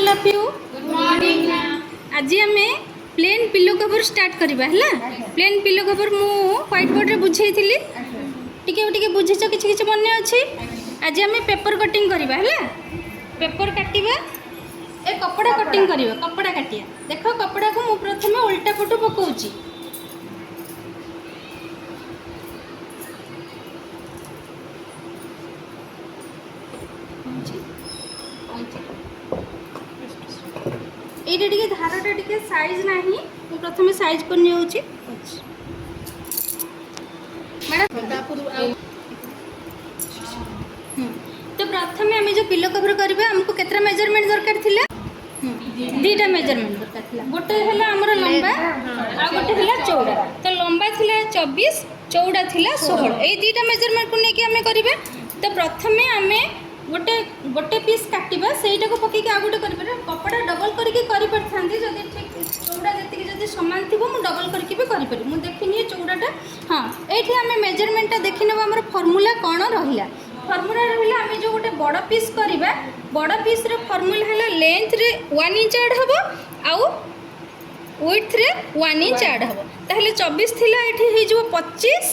All of you. Good morning ma'am. आज आम plane pillow cover start करवा है। प्लेन पिलो कवर मु व्हाइट बोर्ड रे बुझाई थी टिके बुझीच कि मन अच्छी। आज आम पेपर कटिंग करवा है। पेपर काटिबा ए कपड़ा कटिंग करवा कपड़ा काटिया। देख कपड़ा को मु प्रथमे उल्टा पटु पकाउची। ये धारटा टे साइज ना प्रथम साइज कर तो प्रथम आम जो पिलो कवर करवा आमको केतरा मेजरमेंट दरकार थिला? दीटा मेजरमेंट दरकार थिला। गोटे है आमर लंबा आ गोटे है चौड़ा। तो लंबा थिला 24 चौड़ा थिला 16। ये दीटा मेजरमेंट को लेकिन आम करवा। तो प्रथमे आम गोटे गोटे पीस काटिबा सेटा को पकई आ गोटे कर कपड़ा डबल करके करि जदि ठीक चौड़ा जी जदि सामान थी मुझे डबल करके भी करि मुझे देखनी चौड़ाटा। हाँ ये आम मेजरमेंट देखी ना आम फर्मूला कौन रहा। फर्मूला रहा आम जो गोटे बड़ पीस करवा बड़ पीस फर्मूला है लेंथ रे 1 इंच ऐड हम आउ विड्थ रे 1 इंच ऐड हम। ताहले 24 थिला ये हो 25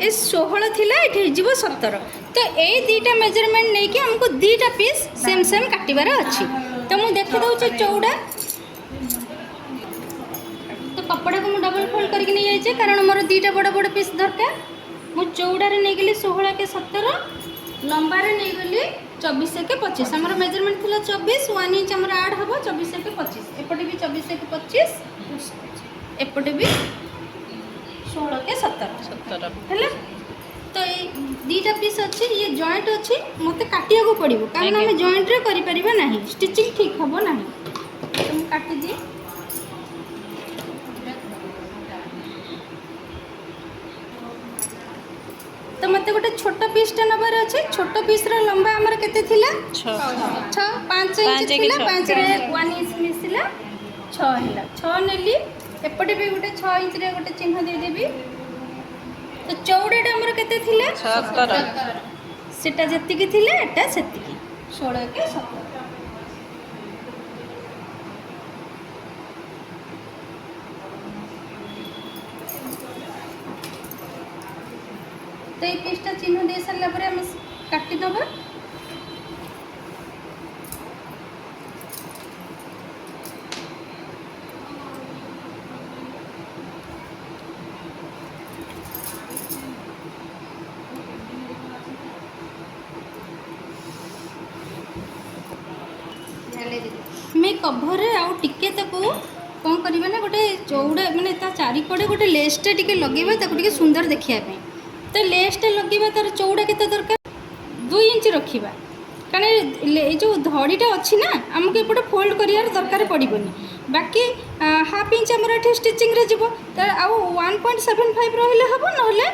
ए 16 थिला ये हो 17। तो ये दीटा मेजरमेंट नहीं कि हमको दीटा पीस सेम सेम काटिबार अच्छी। तो मुझे देखी दूसरी चौड़ा। तो कपड़ा को मुझे डबल फोल्ड करके नहीं जाइए कारण मोर दीटा बड़ बड़ पीस दरकार। मु चौड़ारे नहीं गली 16 के 17 लंबारे नहीं गली 24 के 25। आमर मेजरमेंट थिला 24 1 इंच आमर ऐड हम 24 के 25 एपटे भी 24 के 25 एपटे भी 16 के 17 है। तो ये दीटा पीस अच्छी ये जॉइंट अच्छी मत काटिया को पड़ो कारण आम जॉइंट रे करि परिबा नहीं स्टिचिंग ठीक हम ना। तो मुझे काटी दी। तो मत गोटे छोट पीसटा नबार अच्छे। छोट पीस लंबा आमर केते थिला 6 5 इंच थिला 5 रे 1 इंच मिसला 6 हैला 6 नेली एपटे भी गोटे 6 इंच रे गोटे चिन्ह दे देबी। तो चौड़ाटा आमर केते थिला 17 सेटा जत्तिकी थिला एटा सेत्तिकी 16 के 17। तो ये पीसटा चिन्ह दे सारा पर आम काटिदबा। मैं कभर आउ टिके ताको कौन करवा ना गोटे चौड़ा माने ता चारिकड़े गोटे लेसटा टिके लगेबा ताको टिके सुंदर देखिया पे। तो लेसटा लगेबा तार चौड़ा केते दरकार 2 इंच रखिबा कारण ये जो धड़ीटा अच्छी ना आमको एपटे फोल्ड करियार दरकार पड़बनी। बाकी हाफ इंच आमर ये स्टिचिंग रे जीवो तो आउ 1.75 रहिले हम नहले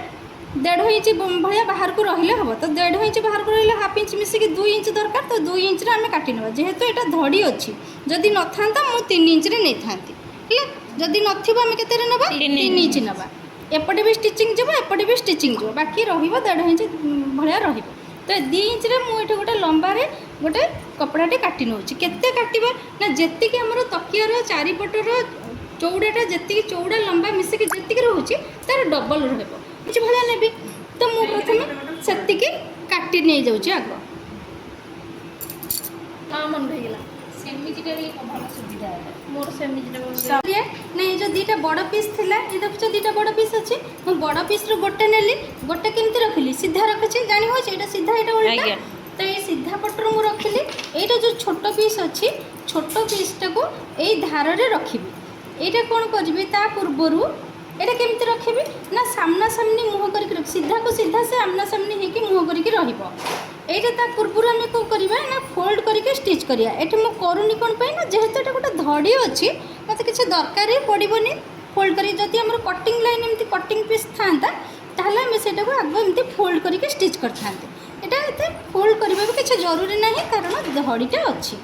1.5 इंच भाया बाहर को रहिले हम। तो 1.5 इंच बाहर को रहिले हाफ इंच मिसिकी 2 इंच दरकार। तो 2 इंच रे आम काटी नबा जेहेतु एटा धड़ी अच्छी जदि न था मु 3 इंच रे नहीं थांती है। जदि नथिबो आम केते रे नबा 3 इंच नबा एपटे भी स्टिचिंग जब एपटे भी स्टिचिंग जब बाकी रहिबो 1.5 इंच भलिया रहिबो। तो 2 इंच रे मु एठे गोटे लंबारे गोटे कपड़ाटे काटी नउची। केते काटिबा ना जेतिकी हमर तकियार चारिपटर चौड़ाटा जेतिकी चौड़ा लंबा मिसिकी जेतिकी रहउची तार डबल रहबो किछ भलिया नेबी। तो मु प्रथमे सेतिकी काटी नै जाउची आगो। मन भइगला सेमिजिटा रे भलो सुविधा है मोर सेमिजिटा नहीं जो दीटा बड़ पीस थिला ये देखो दीटा बड़ पीस अच्छी मु बड़ पीस रो गोटे नेली गोटे केमती रखिली सीधा रखिछी जानि होछ एटा सीधा एटा उल्टा। तो ये सीधा पटर मु रखिली एटा जो छोट पीस अच्छी छोट पीसटा को ए धार रे रखिबी। एटा कोन करबी ता पूर्वरु एटा केमती रखिबी ना सामना सामनी मुह करके रख सीधा को सीधा से आमना सामनी हेकी मुह करके रहिबो। एटा ता पूर्वरु आमे को करबा ना फोल्ड करके स्टिच करिया। एठी मु करूनी कोन पई ना जेहेतु एटा गोटे धड़ी अछि मते किछ दरकार ही पड़िबोनी फोल्ड करी जदि हमर कटिंग लाइन एमती कटिंग पीस थांता ताहले हम सेटा को आगो एमती फोल्ड करके स्टिच करथांते। एटा एते फोल्ड करबा भी किछ जरूरी नाही कारण धड़ीटा अछि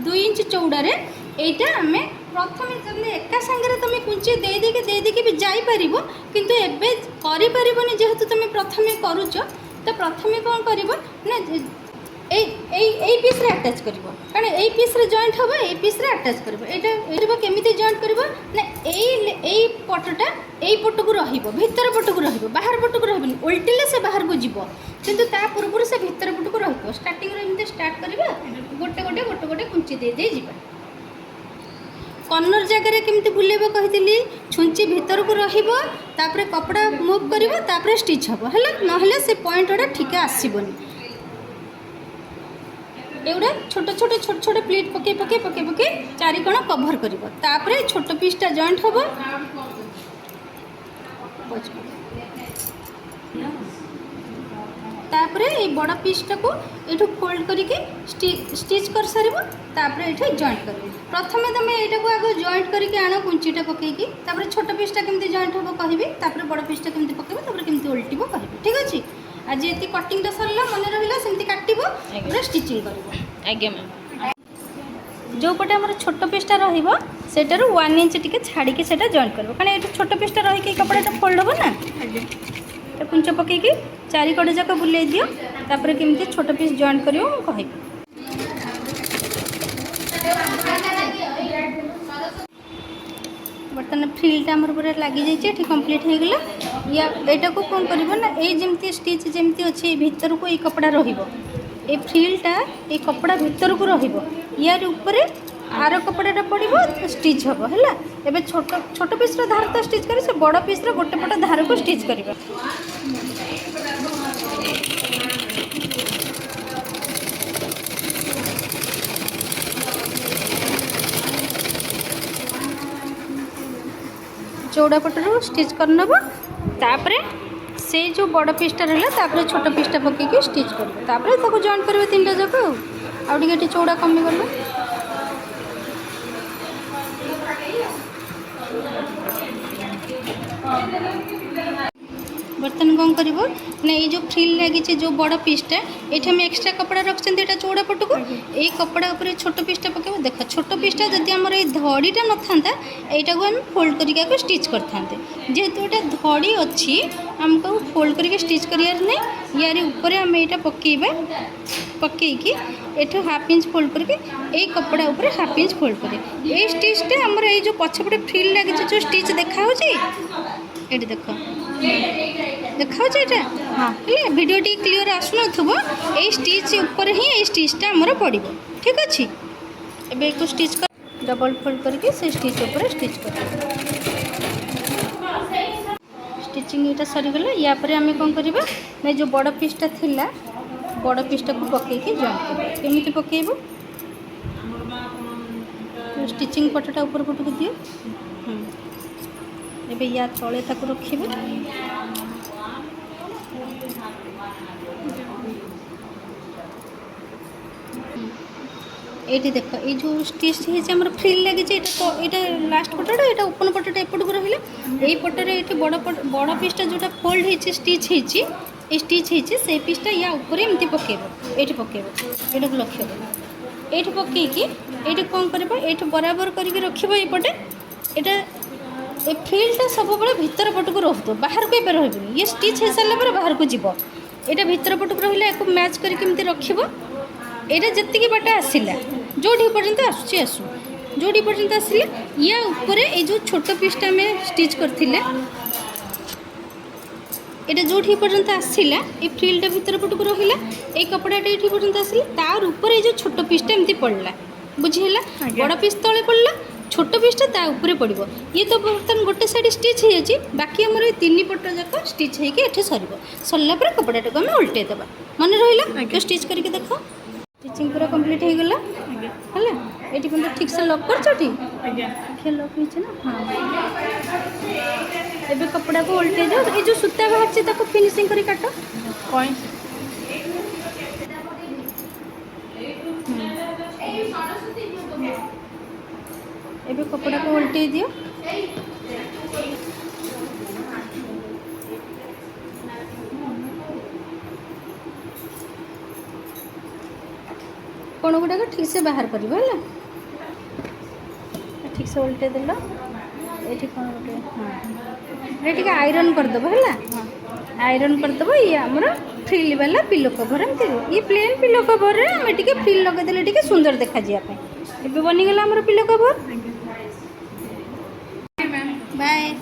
2 इंच चौड़ारे। एटा आमे प्रथमे जब एका संगे तुम कुंची दे देके भी जाई परिबो किंतु एबे करि परिबोनी जेहेतु तुम प्रथमे करूछ। तो प्रथमे कौन कर ना এই পিস্রে আটাচ করব কারণ এই পিস্রে জয়েন্ট হব এই পিস্রে আটাচ করব এইটা কেমিতি জয়েন্ট করব না এই পটটা এই পটকু রহিব ভিতর পটকু রহিব বাহার পটকু রহিবনি উল্টিলে সে বাহারকু যাব কিন্তু তা পূর্বରୁ সে ভিতর পটকু রহিব স্টার্টিংরে এমতি স্টার্ট କରିବା গোটে গোটে গোটে গোটে কুଞ୍ଚি দেই ଯିବା কর্নর জায়গায় কেমতি বুলেব কহিলি ছুঞ্চি ভিতরকু রহিব তারপরে কপড়া মুভ করিব তারপরে স্টিচ হব হল নহলে সে পয়েন্ট ওটা ঠিক আসিবনি एगुड़ा छोट छोट छोट छोट प्लेट पके पके पके पके चारिकोण कभर कर तापरे छोट पीसटा जॉइंट हम तापरे ये बड़ पीसटा को ये फोल्ड करके स्टिच कर सार तापरे ये जॉइंट कर प्रथम तुम यहाँ को आगे जॉइंट करके आण कुंचीटा पकईकी तापरे छोट पीसटा केमती जॉइंट हम कहि तापरे बड़ पीसटा केमती पकेबो तापरे केमती उल्टिबो कहि ठीक अछि आज ये कटिंगटा सरला मन रहा सेमती काटिबो पूरा स्टिचिंग करिवो आज्ञा मैम जो पटे हमर छोट पीसटा रहिबो सेटार 1 इंच टिके छाड़ी के सेटा जॉइंट करबो कारण एटा छोट पीसटा रही के कपड़ाटा फोल्ड हो ना तो कुंच पके के चारि कड़े जाक बुले दियो तापर केमती छोट पीस जॉइंट करियो कहबी बर्तमान फ्रिलटा आमर पूरा लगी जाइए ये कम्प्लीट हो गला या एटा को कौन कर ना ये जमती स्टिच जमती अच्छे भीतर को ये कपड़ा रहिबो ये फ्रिलटा ये कपड़ा भीतर को रहिबो यार ऊपर आर कपड़ाटा पड़ो स्टिच हम है एवं छोट छोट पीस धार तो स्टिच कर बड़ पीस गोटे पट धार को स्टिच करवा चौड़ा पटर स्टिच करनब तापरे से जो बड़ पीसटा रहा छोट पीसटा पकईकि स्टिच कर जॉइंट करेंगे तीन टा जाक आउटे चौड़ा कमी गला बर्तमान कौन कर ना ये जो फ्रिल लगी जो बड़ पीसटा ये हम एक्सट्रा कपड़ा रखते ये चौड़ा पट को ये कपड़ा उपर छोट पीसटा पकेब देख छोट पीसटा जब आम धड़ीटा न था यहाँ को आम फोल्ड करके स्टिच करते जेहेतु ये धड़ी अच्छी आमको फोल्ड करके स्टिच करार नहीं यार ऊपर आम यहाँ पकेबा पकईकि एठू हाफ इंच फोल्ड करके ये कपड़ा ऊपर हाफ इंच फोल्ड करे ये स्टिचटा आमर ये जो पछपटे फ्रिल लगी जो स्टिच देखा ये देख देखा हाँ वीडियो टी क्लीयर आसुन ये स्टिच ऊपर ही ये स्टिचटा आमर पड़ो ठीक अच्छे एबे को स्टिच कर डबल फोल्ड करके से स्टिच ऊपर स्टिच कर स्टिचिंग यहाँ सरीगला या आम कौन करवा ना जो बड़ पीसटा थिला बड़ पीसटा को पकईकि जॉइंट कर केमी पकेब स्टिचिंग पटटा ऊपर पटक दियो एबे या तले ताको रखिबे ये देख ये जो स्टिच है फ्रिल लगी यहाँ लास्ट पटटा यहाँ ओपन पटटा एपट को रहा यही पटर ये बड़ पीसटा जोटा फोल्ड हो स्टिच ये स्टिच से पीसटा या ऊपर एमती पकेब ये पकेब ये लक्ष्य ये पकईकि ये कौन कर बराबर करके रखिब एपटे यहाँ ये फ्रिलटा सब बड़े भीतर पटक रोक बाहर को रही ये स्टिच हो सारा पर बाहर को जीव यहाँ भीतर पटक रहा या मैच करके रखिब यहाँ जी बाट आसला जो पर्यंत आसू जो पर्यंत आसला या ऊपर ये जो छोट पीसटा आम स्टिच करते यहाँ जो पर्यंत आसला ये फ्रिलटा भीतर पटक रहा ये कपड़ाटा ये पर्यंत आसला तार ऊपर ये जो छोट पीसटा एमती पड़ला बुझीला बड़ पीस तले पड़ला छोट पीसटा ता ऊपर पड़ो ये तो बर्तमान गोटे साइड स्टिच हो बाकी आम तीन पट जाक स्टिच होकर सरला कपड़ाटा को आम उल्टे देवा मन रहा स्टिच करके देख स्टिचिंग पूरा कंप्लीट हो गला है ये ठीक से लॉक कर लॉक होना हाँ एबे कपड़ा को उल्टे जाओ ये जो सूता बाहर फिनिशिंग कर काट एबे कपड़ा को उल्टे दियो कौन गुड़ाक ठीक से बाहर कर ठीक से उल्टे देल ये कौन गोटे हाँ ये आयरन करदेव है हाँ आयरन करदेव ये आमर फ्रिल वाला पिलो कभर एमती ये प्लेन पिलो कभर आम टे फ्रिल लगेदेले टे सुंदर देखा ए बनीगला आमर पिलो कभर। बाय।